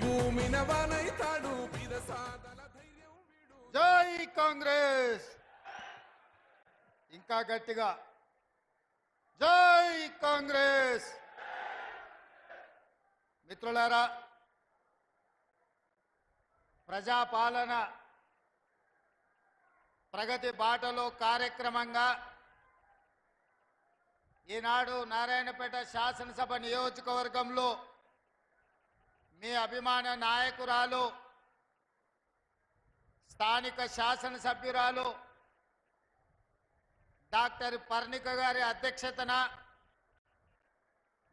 భూమిన వానైతాడు పిదసాదల ధైర్యం వీడు. జై కాంగ్రెస్. ఇంకా గట్టిగా జై కాంగ్రెస్. మిత్రులారా, ప్రజాపాలన ప్రగతి బాటలో కార్యక్రమంగా ఈనాడు నారాయణపేట శాసనసభ నియోజకవర్గంలో మీ అభిమాన నాయకురాలు స్థానిక శాసనసభ్యురాలు డాక్టర్ పర్ణిక గారి అధ్యక్షతన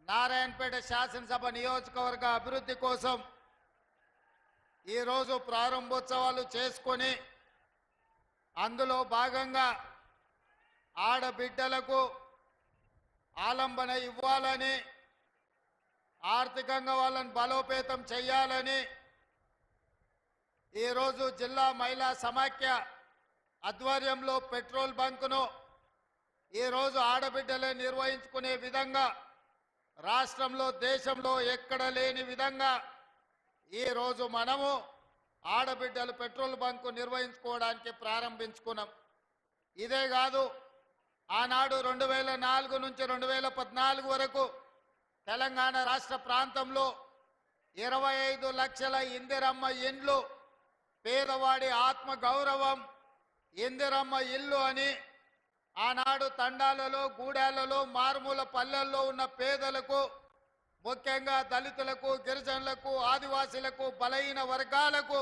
నారాయణపేట శాసనసభ నియోజకవర్గ అభివృద్ధి కోసం ఈరోజు ప్రారంభోత్సవాలు చేసుకొని అందులో భాగంగా ఆడబిడ్డలకు ఆలంబన ఇవ్వాలని, ఆర్థికంగా వాళ్ళని బలోపేతం చేయాలని ఈరోజు జిల్లా మహిళా సమాఖ్య ఆధ్వర్యంలో పెట్రోల్ బంకును ఈరోజు ఆడబిడ్డలే నిర్వహించుకునే విధంగా రాష్ట్రంలో దేశంలో ఎక్కడ లేని విధంగా ఈరోజు మనము ఆడబిడ్డలు పెట్రోల్ బంకు నిర్వహించుకోవడానికి ప్రారంభించుకున్నాం. ఇదే కాదు, ఆనాడు 2004 నుంచి 2014 వరకు తెలంగాణ రాష్ట్ర ప్రాంతంలో 25 లక్షల ఇందిరమ్మ ఇండ్లు, పేదవాడి ఆత్మ గౌరవం ఇందిరమ్మ ఇల్లు అని ఆనాడు తండాలలో, గూడాలలో, మారుమూల పల్లెల్లో ఉన్న పేదలకు, ముఖ్యంగా దళితులకు, గిరిజనులకు, ఆదివాసీలకు, బలహీన వర్గాలకు,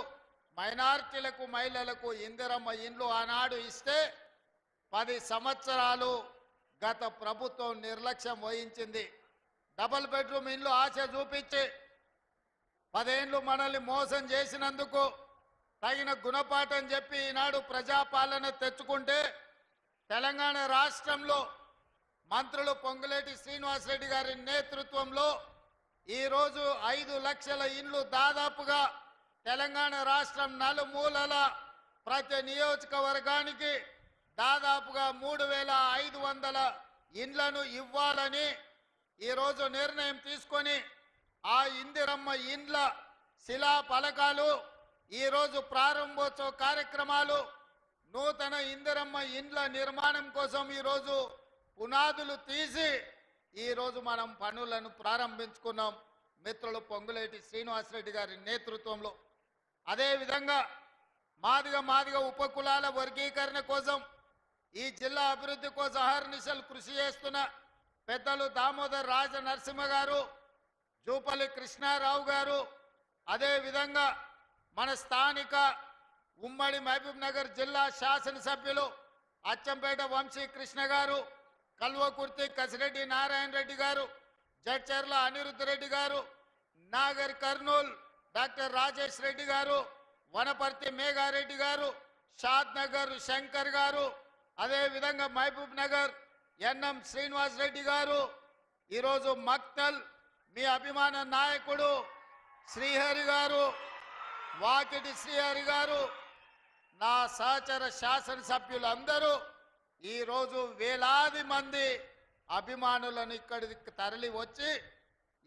మైనారిటీలకు, మహిళలకు ఇందిరమ్మ ఇండ్లు ఆనాడు ఇస్తే 10 సంవత్సరాలు గత ప్రభుత్వం నిర్లక్ష్యం వహించింది. డబుల్ బెడ్రూమ్ ఇండ్లు ఆశ చూపించి 10 ఏళ్ళు మనల్ని మోసం చేసినందుకు తగిన గుణపాఠం చెప్పి ఈనాడు ప్రజాపాలన తెచ్చుకుంటే తెలంగాణ రాష్ట్రంలో మంత్రులు పొంగులేటి శ్రీనివాసరెడ్డి గారి నేతృత్వంలో ఈరోజు 5 లక్షల ఇండ్లు దాదాపుగా తెలంగాణ రాష్ట్రం నలుమూలల ప్రతి నియోజకవర్గానికి దాదాపుగా 3500 ఇండ్లను ఇవ్వాలని ఈరోజు నిర్ణయం తీసుకొని ఆ ఇందిరమ్మ ఇండ్ల శిలా ఫలకాలు, ఈరోజు ప్రారంభోత్సవ కార్యక్రమాలు, నూతన ఇందిరమ్మ ఇండ్ల నిర్మాణం కోసం ఈరోజు పునాదులు తీసి ఈరోజు మనం పనులను ప్రారంభించుకున్నాం మిత్రులు పొంగులేటి శ్రీనివాసరెడ్డి గారి నేతృత్వంలో. అదేవిధంగా మాదిగ ఉపకులాల వర్గీకరణ కోసం ఈ జిల్లా అభివృద్ధి కోసం అహర్నిశలు కృషి చేస్తున్న పెద్దలు దామోదర్ రాజ నరసింహ గారు, జూపల్లి కృష్ణారావు గారు, అదేవిధంగా మన స్థానిక ఉమ్మడి మహబూబ్ నగర్ జిల్లా శాసనసభ్యులు అచ్చంపేట వంశీ కృష్ణ గారు, కల్వకుర్తి కసిరెడ్డి నారాయణ రెడ్డి గారు, జడ్చర్ల అనిరుద్ధ రెడ్డి గారు, నాగర్ కర్నూల్ డాక్టర్ రాజేష్ రెడ్డి గారు, వనపర్తి మేఘారెడ్డి గారు, షాద్ నగర్ శంకర్ గారు, అదేవిధంగా మహబూబ్ నగర్ ఎన్ఎం శ్రీనివాస్ రెడ్డి గారు, ఈరోజు మక్తల్ మీ అభిమాన నాయకుడు శ్రీహరి గారు, వాకిటి శ్రీహరి గారు, నా సహచర శాసనసభ్యులందరూ ఈరోజు వేలాది మంది అభిమానులను ఇక్కడికి తరలి వచ్చి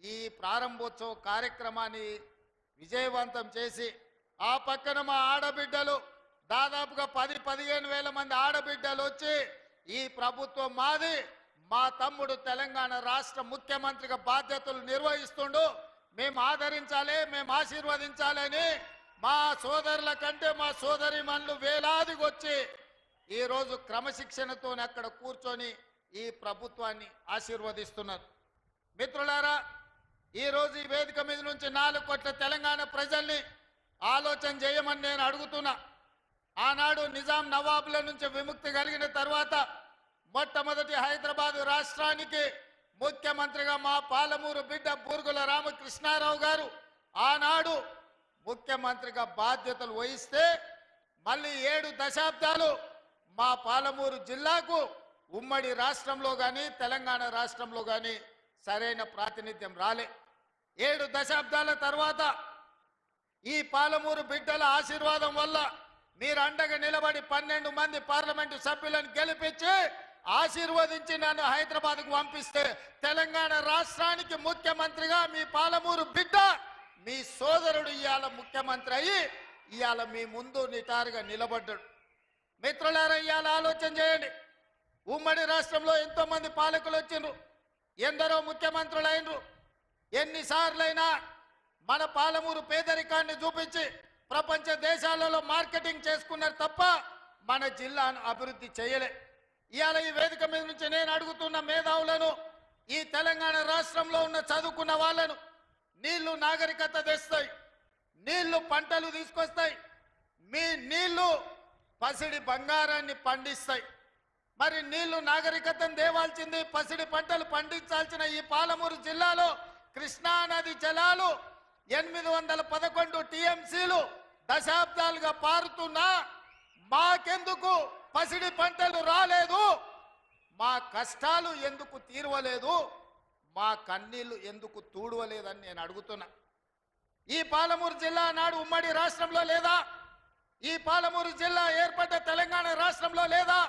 ఈ ప్రారంభోత్సవ కార్యక్రమాన్ని విజయవంతం చేసి, ఆ పక్కన మా ఆడబిడ్డలు దాదాపుగా 10-15 వేల మంది ఆడబిడ్డలు వచ్చి ఈ ప్రభుత్వం మాది, మా తమ్ముడు తెలంగాణ రాష్ట్ర ముఖ్యమంత్రిగా బాధ్యతలు నిర్వహిస్తుండు, మేము ఆదరించాలి, మేము ఆశీర్వదించాలని మా సోదరుల కంటే మా సోదరిమణులు వేలాదికి వచ్చి ఈరోజు క్రమశిక్షణతో అక్కడ కూర్చొని ఈ ప్రభుత్వాన్ని ఆశీర్వదిస్తున్నారు. మిత్రులారా, ఈరోజు ఈ వేదిక మీద నుంచి 4 కోట్ల తెలంగాణ ప్రజల్ని ఆలోచన చేయమని నేను అడుగుతున్నా. ఆనాడు నిజాం నవాబుల నుంచి విముక్తి కలిగిన తర్వాత మొట్టమొదటి హైదరాబాద్ రాష్ట్రానికి ముఖ్యమంత్రిగా మా పాలమూరు బిడ్డ బూర్గుల రామకృష్ణారావు గారు ఆనాడు ముఖ్యమంత్రిగా బాధ్యతలు వహిస్తే మళ్ళీ 7 దశాబ్దాలు మా పాలమూరు జిల్లాకు ఉమ్మడి రాష్ట్రంలో కానీ తెలంగాణ రాష్ట్రంలో కానీ సరైన ప్రాతినిధ్యం రాలే. 7 దశాబ్దాల తర్వాత ఈ పాలమూరు బిడ్డల ఆశీర్వాదం వల్ల మీరు అండగా నిలబడి 12 మంది పార్లమెంటు సభ్యులను గెలిపించి ఆశీర్వదించి నన్ను హైదరాబాద్కు పంపిస్తే తెలంగాణ రాష్ట్రానికి ముఖ్యమంత్రిగా మీ పాలమూరు బిడ్డ మీ సోదరుడు ఇవాళ ముఖ్యమంత్రి అయ్యి ఇవాళ మీ ముందు నిటారుగా నిలబడ్డాడు. మిత్రులారా, ఇవాళ ఆలోచన చేయండి. ఉమ్మడి రాష్ట్రంలో ఎంతో మంది పాలకులు వచ్చిండ్రు, ఎందరో ముఖ్యమంత్రులు అయినరు. ఎన్నిసార్లైనా మన పాలమూరు పేదరికాన్ని చూపించి ప్రపంచ దేశాలలో మార్కెటింగ్ చేసుకున్నారు తప్ప మన జిల్లాను అభివృద్ధి చేయలే. ఇవాళ ఈ వేదిక మీద నుంచి నేను అడుగుతున్న మేధావులను, ఈ తెలంగాణ రాష్ట్రంలో ఉన్న చదువుకున్న వాళ్ళను, నీళ్లు నాగరికత తెస్తాయి, నీళ్లు పంటలు తీసుకొస్తాయి, మీ నీళ్లు పసిడి బంగారాన్ని పండిస్తాయి. మరి నీళ్లు నాగరికతను దేవాల్సింది, పసిడి పంటలు పండించాల్సిన ఈ పాలమూరు జిల్లాలో కృష్ణా నది జలాలు 811 టీఎంసీలు దశాబ్దాలుగా పారుతున్నా మాకెందుకు పసిడి పంటలు రాలేదు? మా కష్టాలు ఎందుకు తీరవలేదు? మా కన్నీళ్లు ఎందుకు తూడవలేదని నేను అడుగుతున్నా. ఈ పాలమూరు జిల్లా నాడు ఉమ్మడి రాష్ట్రంలో లేదా? ఈ పాలమూరు జిల్లా ఏర్పడ్డ తెలంగాణ రాష్ట్రంలో లేదా?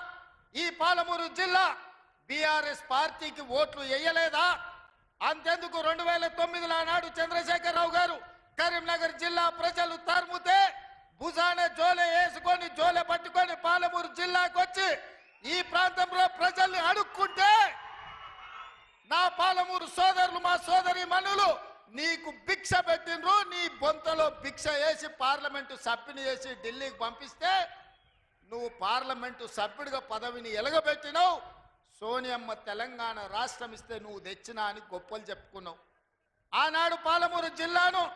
ఈ పాలమూరు జిల్లా బీఆర్ఎస్ పార్టీకి ఓట్లు వేయలేదా? అంతెందుకు 2009లో నాడు చంద్రశేఖరరావు గారు కరీంనగర్ జిల్లా ప్రజలు తరుముతే భుజాన జోలె వేసుకొని జోలె పట్టుకొని పాలమూరు జిల్లాకు వచ్చి ఈ ప్రాంతంలో ప్రజల్ని అడుక్కుంటే నా పాలమూరు సోదరులు, మా సోదరి మనులు నీకు భిక్ష పెట్టినరు. నీ బొంతలో భిక్ష వేసి పార్లమెంటు సభ్యుని చేసి ఢిల్లీకి పంపిస్తే నువ్వు పార్లమెంటు సభ్యుడిగా పదవిని ఎలగబెట్టినావు. సోనియమ్మ తెలంగాణ రాష్ట్రం ఇస్తే నువ్వు తెచ్చినా అని గొప్పలు చెప్పుకున్నావు. ఆనాడు పాలమూరు జిల్లాను